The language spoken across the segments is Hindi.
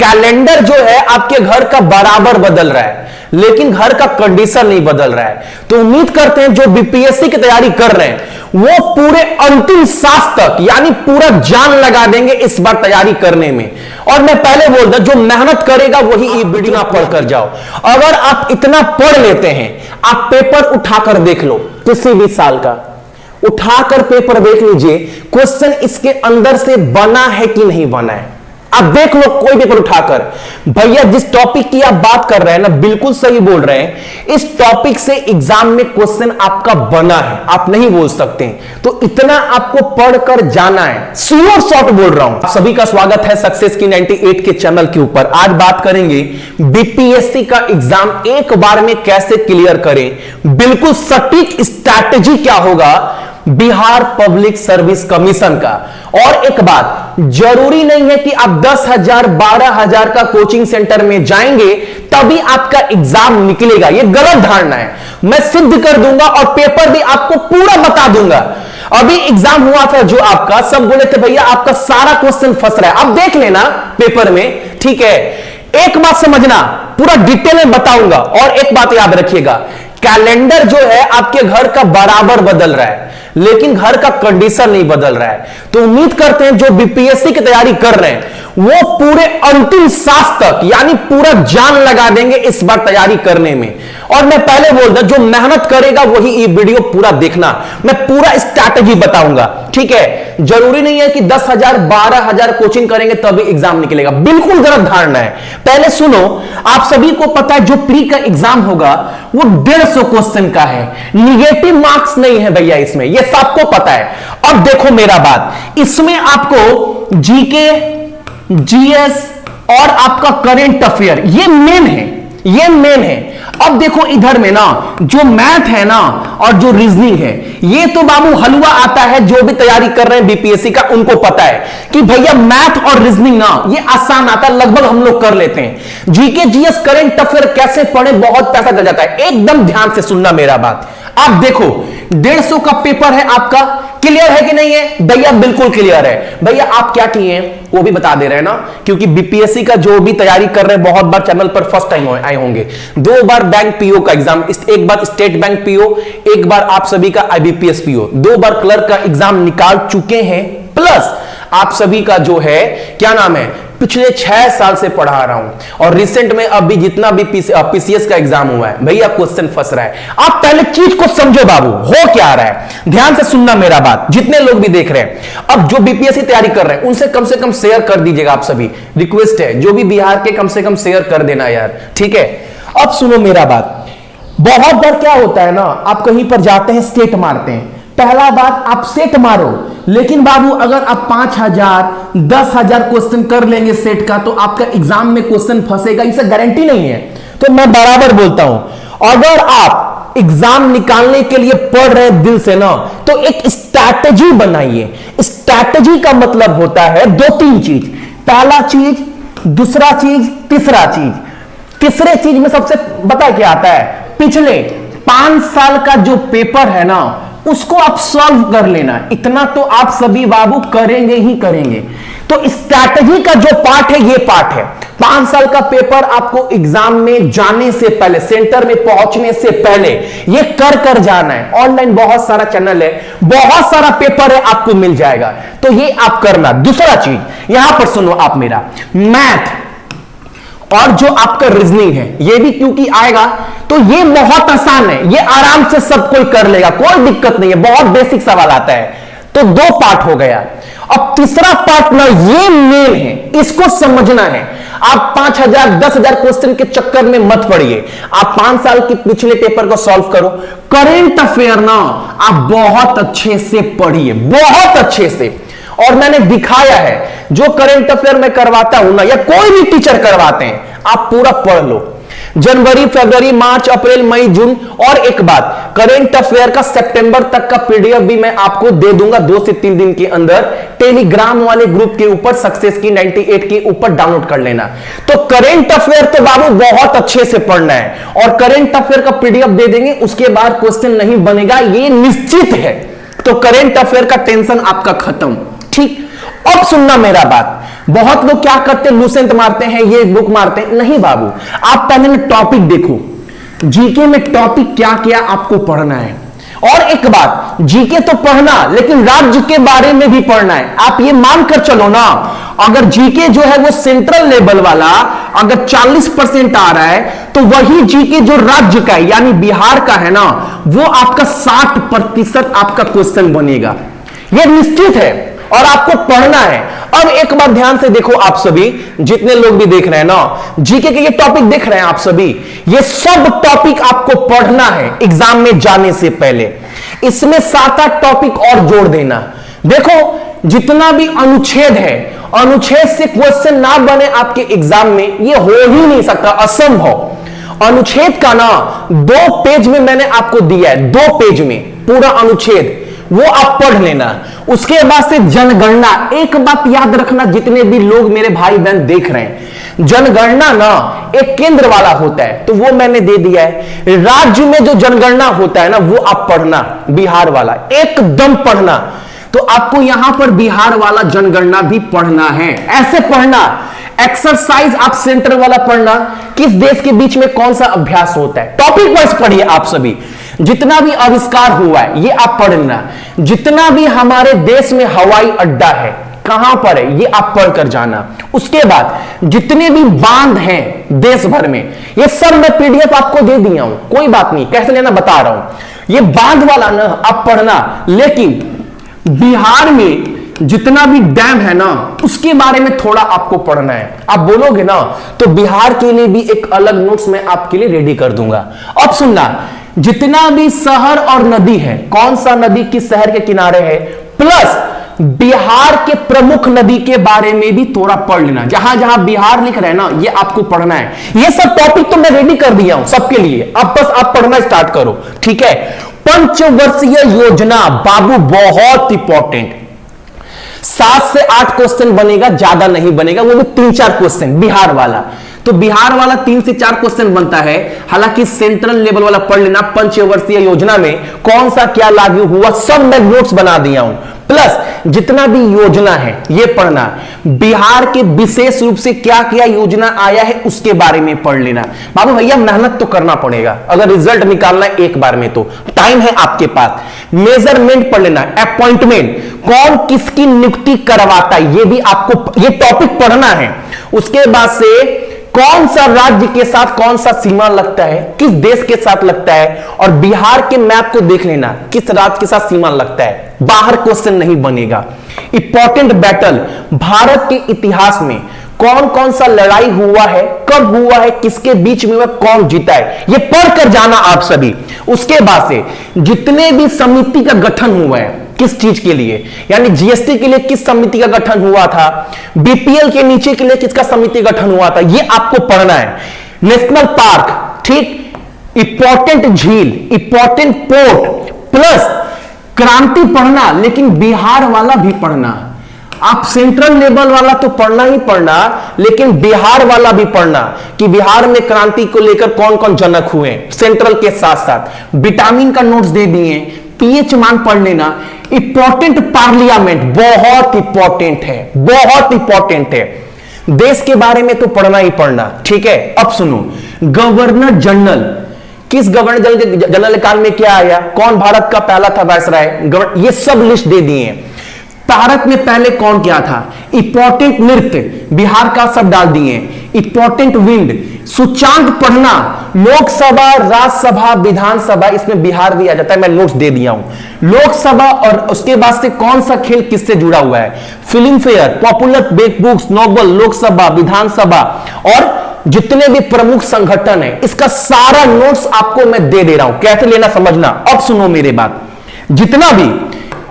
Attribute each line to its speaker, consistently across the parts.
Speaker 1: कैलेंडर जो है आपके घर का बराबर बदल रहा है, लेकिन घर का कंडीशन नहीं बदल रहा है। तो उम्मीद करते हैं जो बीपीएससी की तैयारी कर रहे हैं वो पूरे अंतिम सांस तक यानी पूरा जान लगा देंगे इस बार तैयारी करने में। और मैं पहले बोल दूं, जो मेहनत करेगा वही ये वीडियो पढ़कर जाओ। अगर आप इतना पढ़ लेते हैं, आप पेपर उठाकर देख लो, किसी भी साल का उठाकर पेपर देख लीजिए, क्वेश्चन इसके अंदर से बना है कि नहीं बना है। आप देख लो कोई पेपर उठाकर, भैया जिस टॉपिक की आप बात कर रहे हैं ना, बिल्कुल सही बोल रहे हैं, इस टॉपिक से एग्जाम में क्वेश्चन आपका बना है, आप नहीं बोल सकते। तो इतना आपको पढ़कर जाना है, श्योर शॉर्ट बोल रहा हूं। सभी का स्वागत है सक्सेस की 98 के चैनल के ऊपर। आज बात करेंगे बीपीएससी का एग्जाम एक बार में कैसे क्लियर करें, बिल्कुल सटीक स्ट्रैटेजी क्या होगा बिहार पब्लिक सर्विस कमीशन का। और एक बात, जरूरी नहीं है कि आप 10,000 12,000 का कोचिंग सेंटर में जाएंगे तभी आपका एग्जाम निकलेगा, यह गलत धारणा है। मैं सिद्ध कर दूंगा और पेपर भी आपको पूरा बता दूंगा। अभी एग्जाम हुआ था जो आपका, सब बोले थे भैया आपका सारा क्वेश्चन फंस रहा है, अब देख लेना पेपर में, ठीक है। एक बात समझना, पूरा डिटेल में बताऊंगा। और एक बात याद रखिएगा, कैलेंडर जो है आपके घर का बराबर बदल रहा है, लेकिन घर का कंडीशन नहीं बदल रहा है। तो उम्मीद करते हैं जो बीपीएससी की तैयारी कर रहे हैं वो पूरे अंतिम सांस तक यानी पूरा जान लगा देंगे इस बार तैयारी करने में। और मैं पहले बोल दूं, जो मेहनत करेगा वही ये वीडियो पूरा देखना, मैं पूरा स्ट्रैटेजी बताऊंगा, ठीक है। जरूरी नहीं है कि 10,000 12,000 कोचिंग करेंगे तभी एग्जाम निकलेगा, बिल्कुल गलत धारणा है। पहले सुनो, आप सभी को पता है जो प्री का एग्जाम होगा वो 150 क्वेश्चन का है, निगेटिव मार्क्स नहीं है भैया इसमें, ये सबको पता है। अब देखो मेरा बात, इसमें आपको जीके, जीएस और आपका करंट अफेयर ये मेन है, ये मेन है। अब देखो इधर में ना जो मैथ है ना और जो रीजनिंग है, ये तो बाबू हलवा आता है, जो भी तैयारी कर रहे हैं बीपीएससी का उनको पता है कि भैया मैथ और रीजनिंग ना ये आसान आता है, लगभग हम लोग कर लेते हैं। जीके, जीएस, करंट अफेयर कैसे पढ़े बहुत पैसा लग जाता है। एकदम ध्यान से सुनना मेरा बात। आप देखो 150 का पेपर है आपका, क्लियर है कि नहीं है भैया? बिल्कुल क्लियर है। भैया आप क्या किए हैं वो भी बता दे रहे हैं ना, क्योंकि बीपीएससी का जो भी तैयारी कर रहे हैं बहुत बार चैनल पर फर्स्ट टाइम आए होंगे। 2 बार बैंक पीओ का एग्जाम, एक बार स्टेट बैंक पीओ, एक बार आप सभी का आईबीपीएस पीओ, 2 बार क्लर्क का एग्जाम निकाल चुके हैं। प्लस आप सभी का जो है क्या नाम है, पिछले 6 साल से पढ़ा रहा हूं और रिसेंट में अभी जितना भी पीसीएस का एग्जाम हुआ है भैया क्वेश्चन फंस रहा है। आप पहले चीज को समझो बाबू, हो क्या रहा है, ध्यान से सुनना मेरा बात, जितने लोग भी देख रहे हैं। अब जो बीपीएससी तैयारी कर रहे हैं उनसे कम शेयर कर दीजिएगा, आप सभी रिक्वेस्ट है, जो भी बिहार के कम से कम शेयर कर देना यार, ठीक है। अब सुनो मेरा बात, बहुत बार क्या होता है ना, आप कहीं पर जाते हैं सेट मारते हैं, पहला बात आप सेट मारो, लेकिन बाबू अगर आप 5,000 10,000 क्वेश्चन कर लेंगे सेट का तो आपका एग्जाम में क्वेश्चन फंसेगा, इससे गारंटी नहीं है। तो मैं बराबर बोलता हूं, अगर आप एग्जाम निकालने के लिए पढ़ रहे हैं दिल से ना, तो एक स्ट्रैटेजी बनाइए। स्ट्रैटेजी का मतलब होता है 2-3 चीज, पहला चीज, दूसरा चीज, तीसरा चीज। तीसरे चीज में सबसे बता क्या आता है, पिछले 5 साल का जो पेपर है ना उसको आप सॉल्व कर लेना, इतना तो आप सभी बाबू करेंगे ही करेंगे। तो स्ट्रैटेजी का जो पार्ट है ये पार्ट है। 5 साल का पेपर आपको एग्जाम में जाने से पहले, सेंटर में पहुंचने से पहले ये कर जाना है। ऑनलाइन बहुत सारा चैनल है, बहुत सारा पेपर है, आपको मिल जाएगा, तो ये आप करना। दूसरा चीज यहां पर सुनो आप मेरा, मैथ और जो आपका रीजनिंग है ये भी क्योंकि आएगा, तो ये बहुत आसान है, ये आराम से सब कोई कर लेगा, कोई दिक्कत नहीं है, बहुत बेसिक सवाल आता है। तो 2 पार्ट हो गया। अब तीसरा पार्ट ना ये मेन है, इसको समझना है। आप 5,000 10,000 क्वेश्चन के चक्कर में मत पड़िए, आप 5 साल के पिछले पेपर को सॉल्व करो। करेंट अफेयर ना आप बहुत अच्छे से पढ़िए, बहुत अच्छे से। और मैंने दिखाया है, जो करंट अफेयर में करवाता हूं ना या कोई भी टीचर करवाते हैं, आप पूरा पढ़ लो। जनवरी, फरवरी, मार्च, अप्रैल, मई, जून। और एक बात, करंट अफेयर का सितंबर तक का पीडीएफ भी मैं आपको दे दूंगा 2 से 3 दिन के अंदर, टेलीग्राम वाले ग्रुप के ऊपर सक्सेस की 98 के ऊपर डाउनलोड कर लेना। तो करंट अफेयर तो बाबू बहुत अच्छे से पढ़ना है, और करंट अफेयर का पीडीएफ दे देंगे, उसके बाद क्वेश्चन नहीं बनेगा, ये निश्चित है। तो करंट अफेयर का टेंशन आपका खत्म, ठीक। अब सुनना मेरा बात, बहुत लोग क्या करते हैं, लूसेंट मारते हैं, ये बुक मारते हैं। नहीं बाबू, आप पहले में टॉपिक देखो, जीके में टॉपिक क्या क्या आपको पढ़ना है। और एक बात, जीके तो पढ़ना, लेकिन राज्य के बारे में भी पढ़ना है। आप ये मानकर चलो ना, अगर जीके जो है वो सेंट्रल लेवल वाला अगर 40% आ रहा है, तो वही जीके जो राज्य का है यानी बिहार का है ना, वो आपका 60% आपका क्वेश्चन बनेगा। ये निश्चित है और आपको पढ़ना है। अब एक बात ध्यान से देखो, आप सभी जितने लोग भी देख रहे हैं ना, जीके के ये टॉपिक देख रहे हैं आप सभी, ये सब टॉपिक आपको पढ़ना है एग्जाम में जाने से पहले। इसमें 7-8 टॉपिक और जोड़ देना। देखो, जितना भी अनुच्छेद है, अनुच्छेद से क्वेश्चन ना बने आपके एग्जाम में, ये हो ही नहीं सकता, असंभव। अनुच्छेद का ना 2 पेज में मैंने आपको दिया है, 2 पेज में पूरा अनुच्छेद, वो आप पढ़ लेना। उसके बाद से जनगणना। एक बात याद रखना, जितने भी लोग मेरे भाई बहन देख रहे हैं, जनगणना ना एक केंद्र वाला होता है, तो वो मैंने दे दिया है। राज्य में जो जनगणना होता है ना, वो आप पढ़ना, बिहार वाला एकदम पढ़ना। तो आपको यहां पर बिहार वाला जनगणना भी पढ़ना है, ऐसे पढ़ना। एक्सरसाइज आप सेंटर वाला पढ़ना, किस देश के बीच में कौन सा अभ्यास होता है, टॉपिक वाइज पढ़िए आप सभी। जितना भी आविष्कार हुआ है ये आप पढ़ना। जितना भी हमारे देश में हवाई अड्डा है, कहां पर है, ये आप पढ़ कर जाना। उसके बाद जितने भी बांध हैं देश भर में, ये सब मैं पीडीएफ आपको दे दिया हूं, कोई बात नहीं, कैसे लेना बता रहा हूं। ये बांध वाला ना आप पढ़ना, लेकिन बिहार में जितना भी डैम है ना, उसके बारे में थोड़ा आपको पढ़ना है। आप बोलोगे ना, तो बिहार के लिए भी एक अलग नोट्स मैं आपके लिए रेडी कर दूंगा। अब सुनना, जितना भी शहर और नदी है, कौन सा नदी किस शहर के किनारे है, प्लस बिहार के प्रमुख नदी के बारे में भी थोड़ा पढ़ लेना। जहां जहां बिहार लिख रहे हैं ना, ये आपको पढ़ना है। ये सब टॉपिक तो मैं रेडी कर दिया हूं सबके लिए, अब बस आप पढ़ना स्टार्ट करो, ठीक है। पंचवर्षीय योजना बाबू बहुत इंपॉर्टेंट, 7 से 8 क्वेश्चन बनेगा, ज्यादा नहीं बनेगा, वो भी 3-4 क्वेश्चन बिहार वाला। तो बिहार वाला 3 से 4 क्वेश्चन बनता है। हालांकि सेंट्रल लेवल वाला पढ़ लेना, पंचवर्षीय योजना में कौन सा क्या लागू हुआ, सब मैं नोट्स बना दिया हूं। प्लस जितना भी योजना है ये पढ़ना, बिहार के विशेष रूप से क्या क्या योजना आया है उसके बारे में पढ़ लेना। बाबू भैया मेहनत तो करना पड़ेगा, अगर रिजल्ट निकालना है एक बार में, तो टाइम है आपके पास। मेजरमेंट पढ़ लेना, अपॉइंटमेंट, कौन किसकी नियुक्ति करवाता है, ये भी आपको, ये टॉपिक पढ़ना है। उसके बाद से कौन सा राज्य के साथ कौन सा सीमा लगता है, किस देश के साथ लगता है, और बिहार के मैप को देख लेना, किस राज्य के साथ सीमा लगता है, बाहर क्वेश्चन नहीं बनेगा। इंपॉर्टेंट बैटल, भारत के इतिहास में कौन कौन सा लड़ाई हुआ है, कब हुआ है, किसके बीच में, वह कौन जीता है, ये पढ़ कर जाना आप सभी। उसके बाद से जितने भी समिति का गठन हुआ है, किस चीज के लिए, यानी जीएसटी के लिए किस समिति का गठन हुआ था, बीपीएल के नीचे के लिए किसका समिति गठन हुआ था, ये आपको पढ़ना है। नेशनल पार्क, ठीक, इंपॉर्टेंट झील, इंपॉर्टेंट पोर्ट, प्लस क्रांति पढ़ना, लेकिन बिहार वाला भी पढ़ना। आप सेंट्रल लेवल वाला तो पढ़ना ही पढ़ना, लेकिन बिहार वाला भी पढ़ना कि बिहार में क्रांति को लेकर कौन कौन जनक हुए, सेंट्रल के साथ साथ। विटामिन का नोट्स दे दिए, पीएच मान पढ़ लेना। इंपॉर्टेंट पार्लियामेंट बहुत इंपॉर्टेंट है, बहुत इंपॉर्टेंट है, देश के बारे में तो पढ़ना ही पढ़ना, ठीक है। अब सुनो, गवर्नर जनरल, किस गवर्नर जनरल काल में क्या आया, कौन भारत का पहला था वायसराय, ये सब लिस्ट दे दिए। भारत में पहले कौन क्या था, इंपॉर्टेंट नृत्य बिहार का सब डाल दिए। इंपॉर्टेंट विंड, सूचांक पढ़ना, लोकसभा, राज्यसभा, विधानसभा, इसमें बिहार भी आ जाता है, मैं नोट्स दे दिया हूं। लोकसभा और उसके बाद से कौन सा खेल किससे जुड़ा हुआ है, Filmfare, popular books, Nobel, Lok Sabha, Vidhan Sabha, और जितने भी प्रमुख संगठन है, इसका सारा नोट्स आपको मैं दे रहा हूं, कैसे लेना समझना। अब सुनो मेरे बात, जितना भी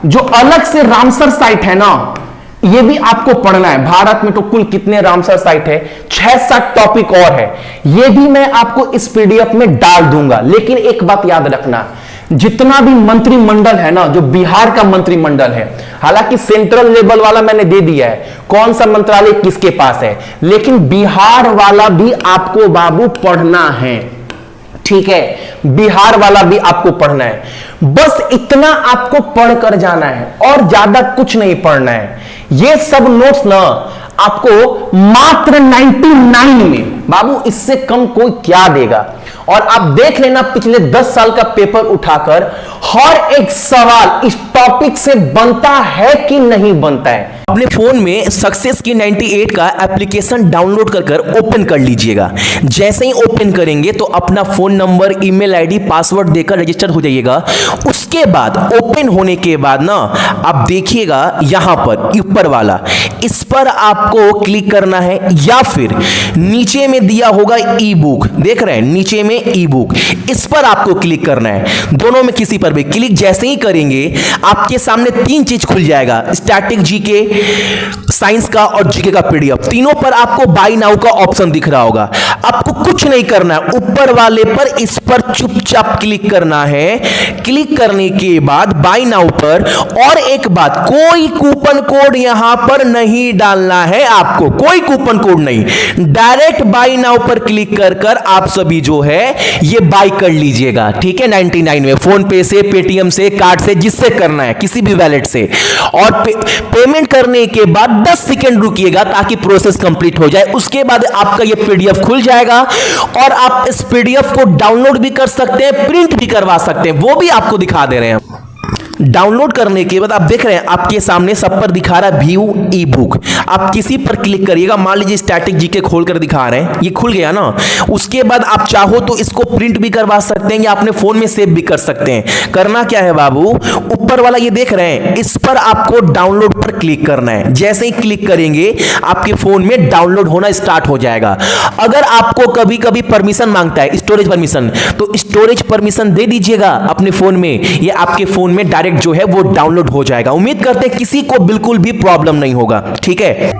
Speaker 1: जो अलग से रामसर साइट है ना, ये भी आपको पढ़ना है। भारत में तो कुल कितने रामसर साइट है, 6-7 टॉपिक और है, ये भी मैं आपको इस पीडीएफ में डाल दूंगा। लेकिन एक बात याद रखना, जितना भी मंत्रिमंडल है ना, जो बिहार का मंत्रिमंडल है, हालांकि सेंट्रल लेवल वाला मैंने दे दिया है, कौन सा मंत्रालय किसके पास है, लेकिन बिहार वाला भी आपको बाबू पढ़ना है, ठीक है। बिहार वाला भी आपको पढ़ना है, बस इतना आपको पढ़ कर जाना है और ज्यादा कुछ नहीं पढ़ना है। ये सब नोट्स ना आपको मात्र 99 में। बाबू इससे कम कोई क्या देगा। और आप देख लेना पिछले 10 साल का पेपर उठाकर हर एक सवाल इस टॉपिक से बनता है कि नहीं बनता है।
Speaker 2: अपने फोन में सक्सेस की 98 का एप्लीकेशन डाउनलोड कर ओपन कर लीजिएगा। जैसे ही ओपन करेंगे तो अपना phone number, email ID, password देकर रजिस्टर हो जाइएगा। उसके बाद ओपन होने के बाद ना आप देखिएगा यहां पर ऊपर वाला, इस पर आपको क्लिक करना है, या फिर नीचे में दिया होगा ई बुक, देख रहे हैं नीचे में ई बुक, इस पर आपको क्लिक करना है। दोनों में किसी पर भी क्लिक जैसे ही करेंगे आपके सामने 3 चीज खुल जाएगा, स्टैटिक जीके, साइंस का और जीके का पीडीएफ। तीनों पर आपको बाय नाउ का ऑप्शन दिख रहा होगा। आपको कुछ नहीं करना है, ऊपर वाले पर इस पर चुपचाप क्लिक करना है। क्लिक करने के बाद बाय नाउ पर, और एक बात, कोई कूपन कोड यहां पर नहीं डालना है आपको, कोई कूपन कोड नहीं, डायरेक्ट बाय नाउ पर क्लिक कर आप सभी जो है ये बाय कर लीजिएगा। ठीक है, 99 में फोन पे से, पेटीएम से, कार्ड से, जिससे करना है, किसी भी वैलेट से। और पेमेंट करने के बाद 10 सेकंड रुकिएगा ताकि प्रोसेस कंप्लीट हो जाए। उसके बाद आपका ये पीडीएफ खुल जाएगा और आप इस पीडीएफ को डाउनलोड भी कर सकते हैं, प्रिंट भी करवा सकते हैं, वो भी आपको दिखा दे रहे हैं। डाउनलोड करने के बाद आप देख रहे हैं आपके सामने सब पर दिखा रहा है व्यू ई बुक। आप किसी पर क्लिक करिएगा, मान लीजिए स्टैटिक जीके खोलकर दिखा रहे हैं, ये खुल गया ना। उसके बाद आप चाहो तो इसको प्रिंट भी करवा सकते हैं या अपने फोन में सेव भी कर सकते हैं। करना क्या है बाबू, ऊपर वाला ये देख रहे हैं, इस पर आपको डाउनलोड पर क्लिक करना है। जैसे ही क्लिक करेंगे आपके फोन में डाउनलोड होना स्टार्ट हो जाएगा। अगर आपको कभी कभी परमिशन मांगता है, स्टोरेज परमिशन, तो स्टोरेज परमिशन दे दीजिएगा अपने फोन में, ये आपके फोन में डायरेक्ट जो है वो डाउनलोड हो जाएगा। उम्मीद करते हैं किसी को बिल्कुल भी प्रॉब्लम नहीं होगा। ठीक है।